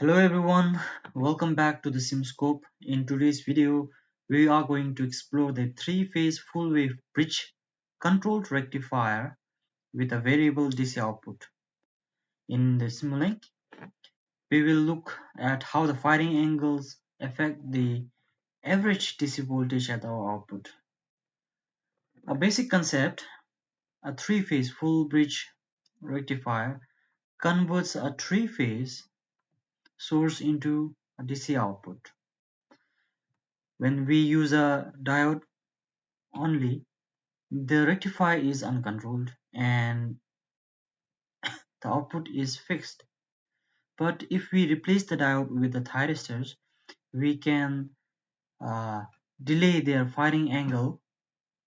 Hello everyone, welcome back to the SimScope. In today's video, we are going to explore the three-phase full-wave bridge controlled rectifier with a variable DC output. In the Simulink, we will look at how the firing angles affect the average DC voltage at our output. A basic concept, a three-phase full bridge rectifier converts a three-phase source into a DC output. When we use a diode only, the rectifier is uncontrolled and the output is fixed. But if we replace the diode with the thyristors, we can delay their firing angle,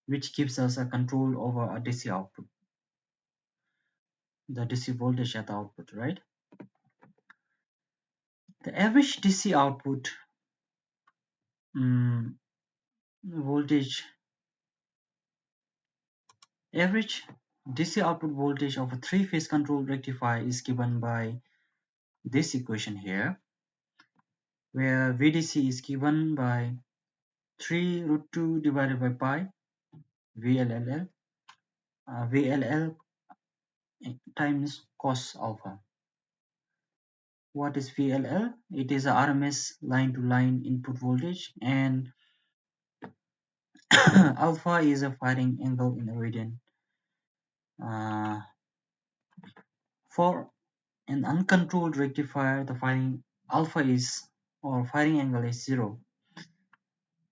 which gives us a control over a DC output, the DC voltage at the output, right? The average DC output voltage, average DC output voltage of a three-phase controlled rectifier is given by this equation here, where VDC is given by 3 root 2 divided by pi VLL times cos alpha. What is VLL? It is a RMS line to line input voltage, and alpha is a firing angle in a radian. For an uncontrolled rectifier, the firing alpha is, or firing angle is 0,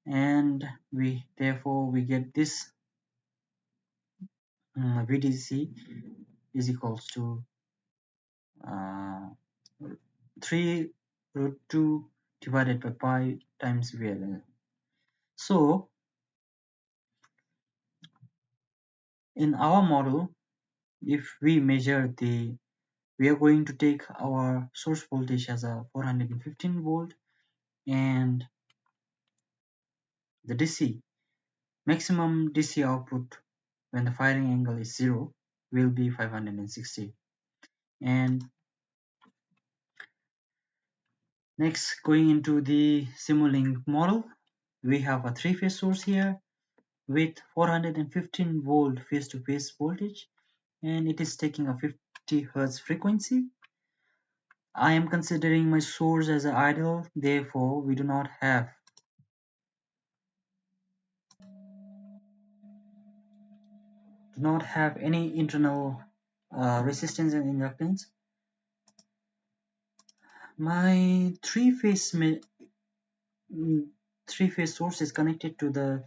and therefore we get this VDC is equals to 3 root 2 divided by pi times VLL. So in our model, if we measure we are going to take our source voltage as a 415 volt, and the DC maximum DC output when the firing angle is 0 will be 560. And next, going into the Simulink model, we have a three-phase source here with 415 volt phase-to-phase voltage, and it is taking a 50 Hz frequency. I am considering my source as an idle, therefore we do not have any internal resistance and inductance. My three-phase source is connected to the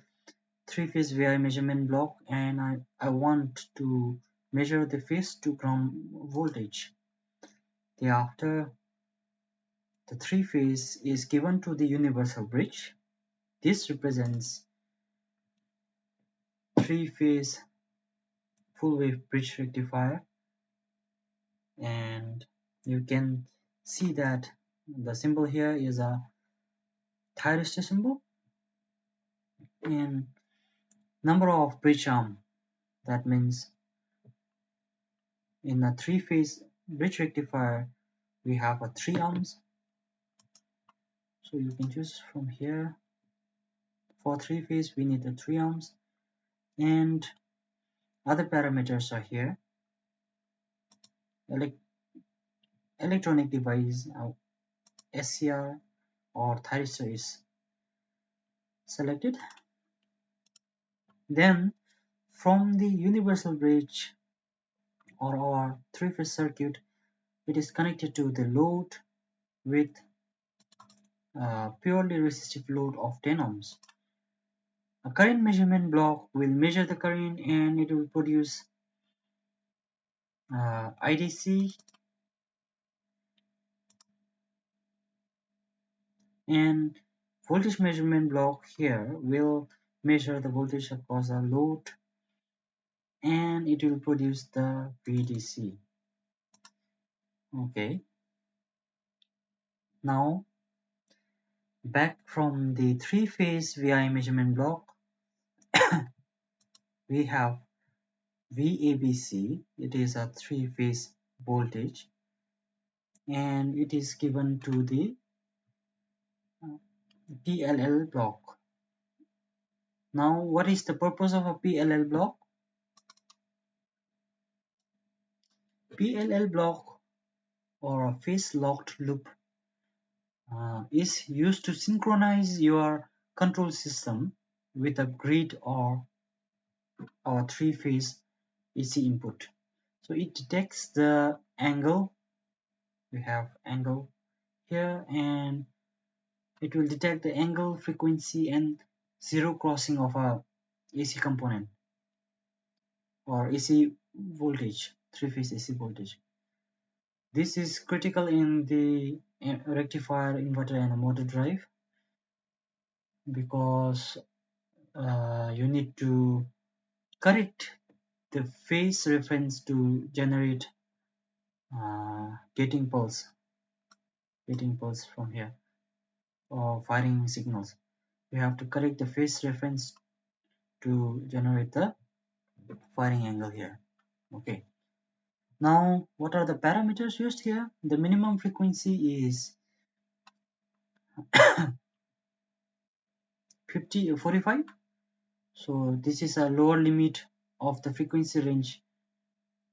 three-phase VI measurement block, and I want to measure the phase to ground voltage. Thereafter, the three-phase is given to the universal bridge. This represents three-phase full-wave bridge rectifier, and you can see that the symbol here is a thyristor symbol, and number of bridge arm, that means in a three-phase bridge rectifier we have 3 arms, so you can choose from here. For three-phase we need the 3 arms, and other parameters are here. Electronic device, SCR or thyristor is selected. Then from the universal bridge or our three-phase circuit, it is connected to the load with purely resistive load of 10 ohms. A current measurement block will measure the current, and it will produce IDC, and voltage measurement block here will measure the voltage across a load, and it will produce the VDC. Okay, now back from the three-phase VI measurement block, we have VABC. It is a three-phase voltage, and it is given to the PLL block. Now, what is the purpose of a PLL block? PLL block, or a phase locked loop, is used to synchronize your control system with a grid or three-phase AC input. So it detects the angle. We have angle here, and it will detect the angle, frequency, and zero crossing of a AC component or AC voltage, three-phase AC voltage. This is critical in the rectifier, inverter, and a motor drive, because you need to correct the phase reference to generate getting pulse from here, or firing signals. You have to correct the phase reference to generate the firing angle here. Okay. Now, what are the parameters used here? The minimum frequency is 45. So this is a lower limit of the frequency range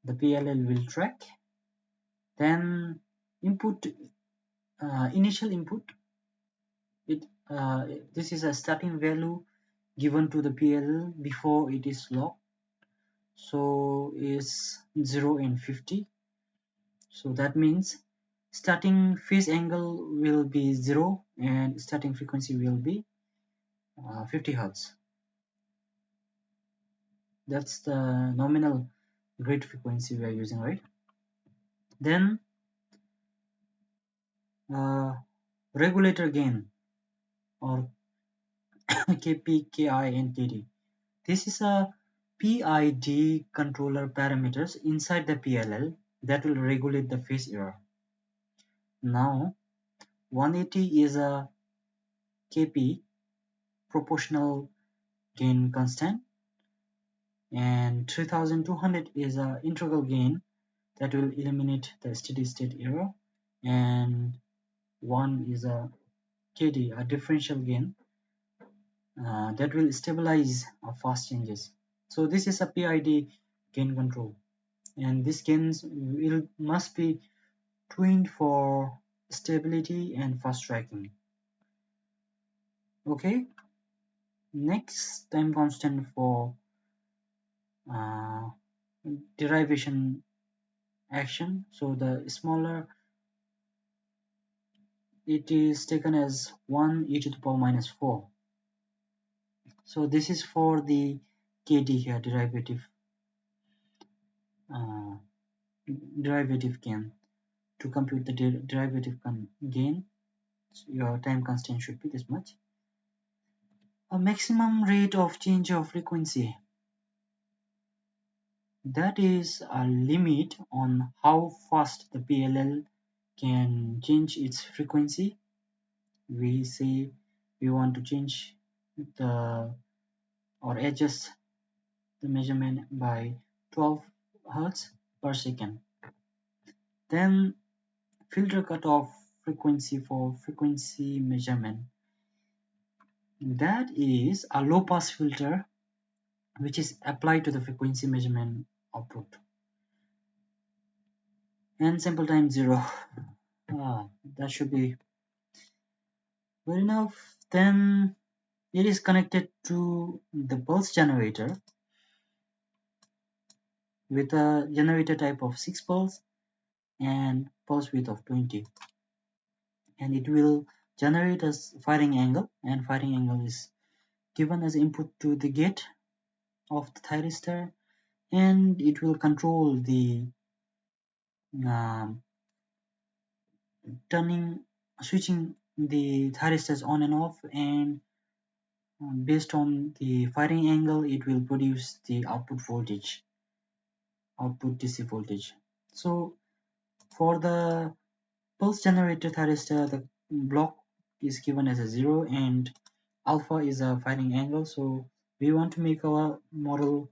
the PLL will track. Then input, initial input. This is a starting value given to the PLL before it is locked. So is 0 and 50. So that means starting phase angle will be 0 and starting frequency will be 50 Hertz. That's the nominal grid frequency we are using, right? Then regulator gain, or Kp, Ki, and Kd. This is a PID controller parameters inside the PLL that will regulate the phase error. Now 180 is a Kp, proportional gain constant, and 3200 is a integral gain that will eliminate the steady state error, and 1 is a Kd, a differential gain that will stabilize fast changes. So this is a PID gain control, and these gains must be tuned for stability and fast tracking. Okay, next time constant for derivation action. So the smaller it is taken as 1 e to the power minus 4. So this is for the Kd here, derivative gain. To compute the derivative gain, so your time constant should be this much. A maximum rate of change of frequency, that is a limit on how fast the PLL can change its frequency. We say we want to change the or adjust the measurement by 12 Hertz per second. Then filter cutoff frequency for frequency measurement. That is a low pass filter which is applied to the frequency measurement output. And sample time 0. That should be good enough. Then it is connected to the pulse generator with a generator type of 6 pulse and pulse width of 20, and it will generate a firing angle, and firing angle is given as input to the gate of the thyristor, and it will control the switching the thyristors on and off, and based on the firing angle it will produce the output DC voltage. So for the pulse generator thyristor, the block is given as a 0 and alpha is a firing angle. So we want to make our model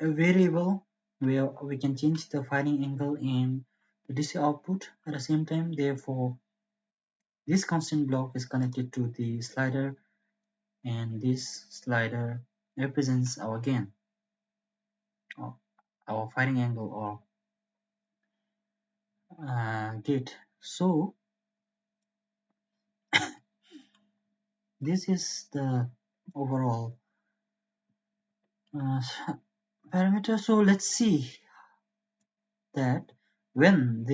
a variable where we can change the firing angle and the DC output at the same time. Therefore, this constant block is connected to the slider, and this slider represents our gain, or our firing angle, or gate. So this is the overall uh, parameter. So let's see that when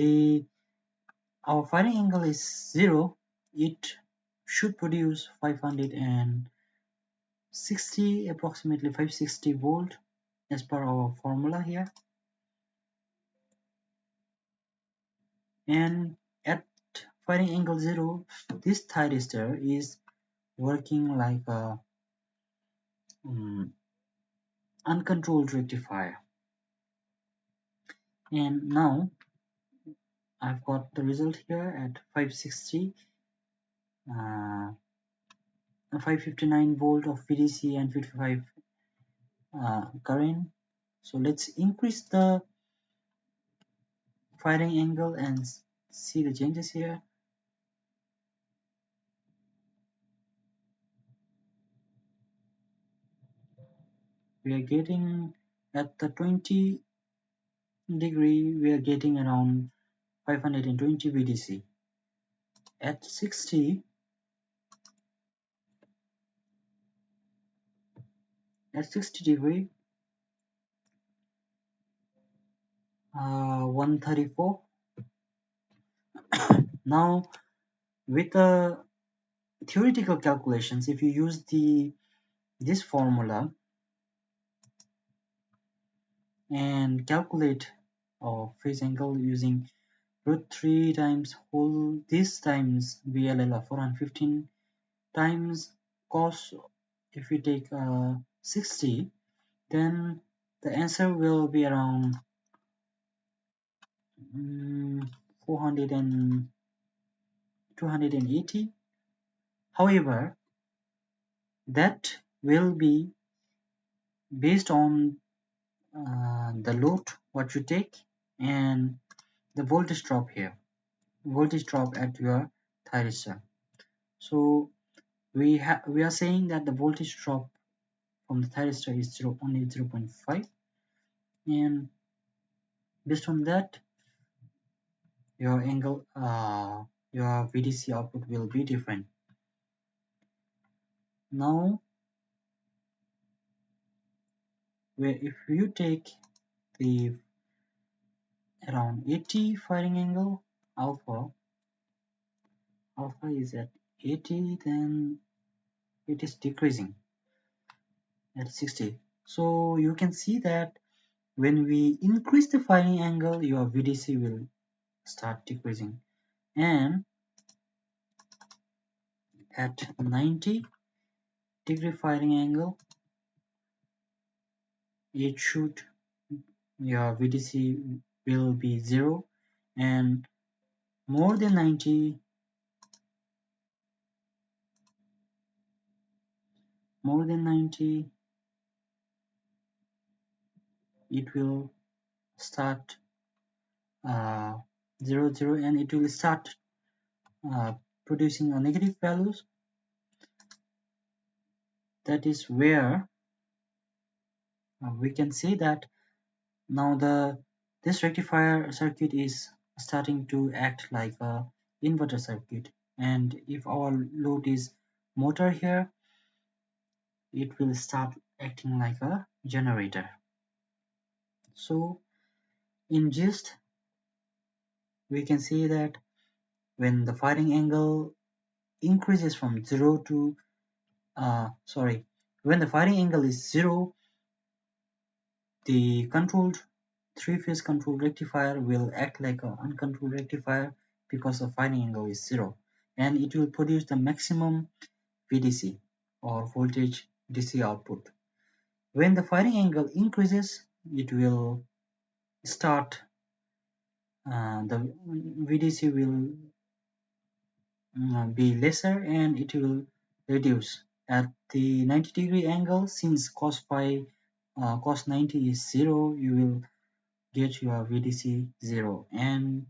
our firing angle is 0, it should produce 560, approximately 560 volt as per our formula here. And at firing angle 0, this thyristor is working like a uncontrolled rectifier. And now I've got the result here at 560, 559 volt of VDC and 55 current. So let's increase the firing angle and see the changes here. We are getting at the 20 degree, we are getting around 520 VDC. At 60 degree, 134. Now with the theoretical calculations, if you use this formula and calculate our phase angle using √3 times whole this times BLL of 415 times cos, if we take 60, then the answer will be around 400 and 280. However, that will be based on the load what you take and the voltage drop here, voltage drop at your thyristor. So we are saying that the voltage drop from the thyristor is only 0.5, and based on that your angle, your VDC output will be different. Now if you take the around 80 firing angle, alpha is at 80, then it is decreasing at 60. So you can see that when we increase the firing angle, your VDC will start decreasing, and at 90 degree firing angle, your VDC will be 0, and more than 90 it will start 0, 0, and it will start producing a negative values. That is where we can say that now this rectifier circuit is starting to act like a inverter circuit, and if our load is motor here, it will start acting like a generator. So in gist, we can see that when the firing angle increases from 0 to when the firing angle is 0, the controlled three-phase controlled rectifier will act like an uncontrolled rectifier because the firing angle is 0, and it will produce the maximum VDC or voltage DC output. When the firing angle increases, it will start the VDC will be lesser, and it will reduce at the 90 degree angle. Since cos 90 is 0, you will get your VDC 0, and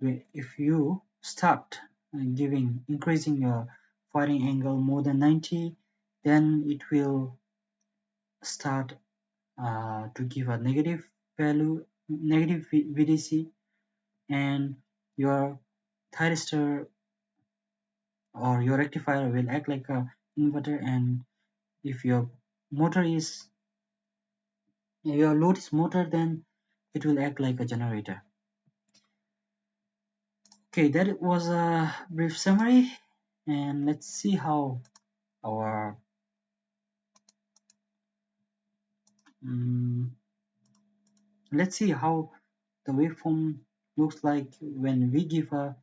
if you start increasing your firing angle more than 90, then it will start to give a negative value, negative VDC, and your thyristor or your rectifier will act like a inverter. And if your motor is your load is motor, then it will act like a generator. Okay, that was a brief summary, and let's see how our let's see how the waveform looks like when we give a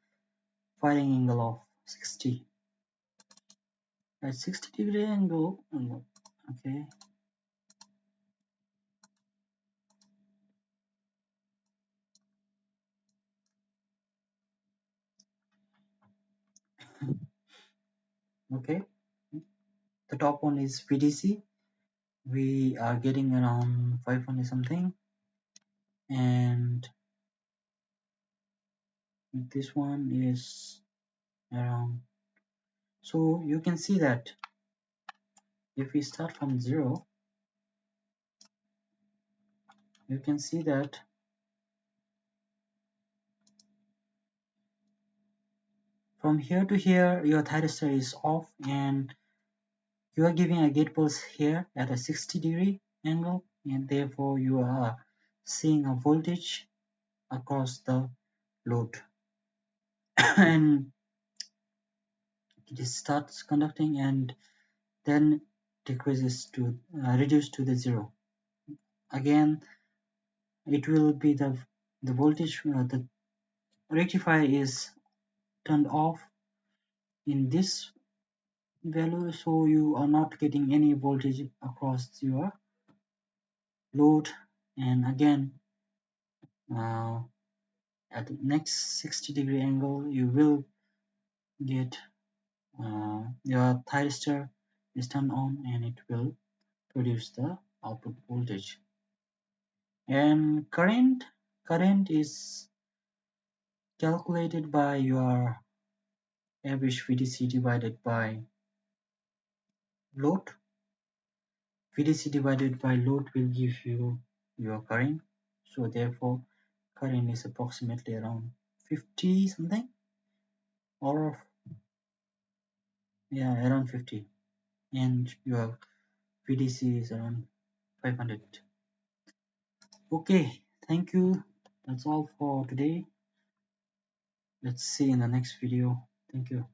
firing angle of 60 at 60-degree angle. Okay, okay, the top one is VDC. We are getting around 500 something, and this one is around. So you can see that if we start from 0, you can see that from here to here your thyristor is off, and you are giving a gate pulse here at a 60-degree angle, and therefore you are seeing a voltage across the load and it starts conducting and then decreases to reduce to the 0. Again, it will be the voltage, the rectifier is turned off in this value, so you are not getting any voltage across your load. And again, at the next 60-degree angle you will get your thyristor is turned on and it will produce the output voltage. And current is calculated by your average VDC divided by load. VDC divided by load will give you your current, so therefore current is approximately around 50 something, or yeah, around 50, and your VDC is around 500. Okay, thank you. That's all for today. Let's see in the next video. Thank you.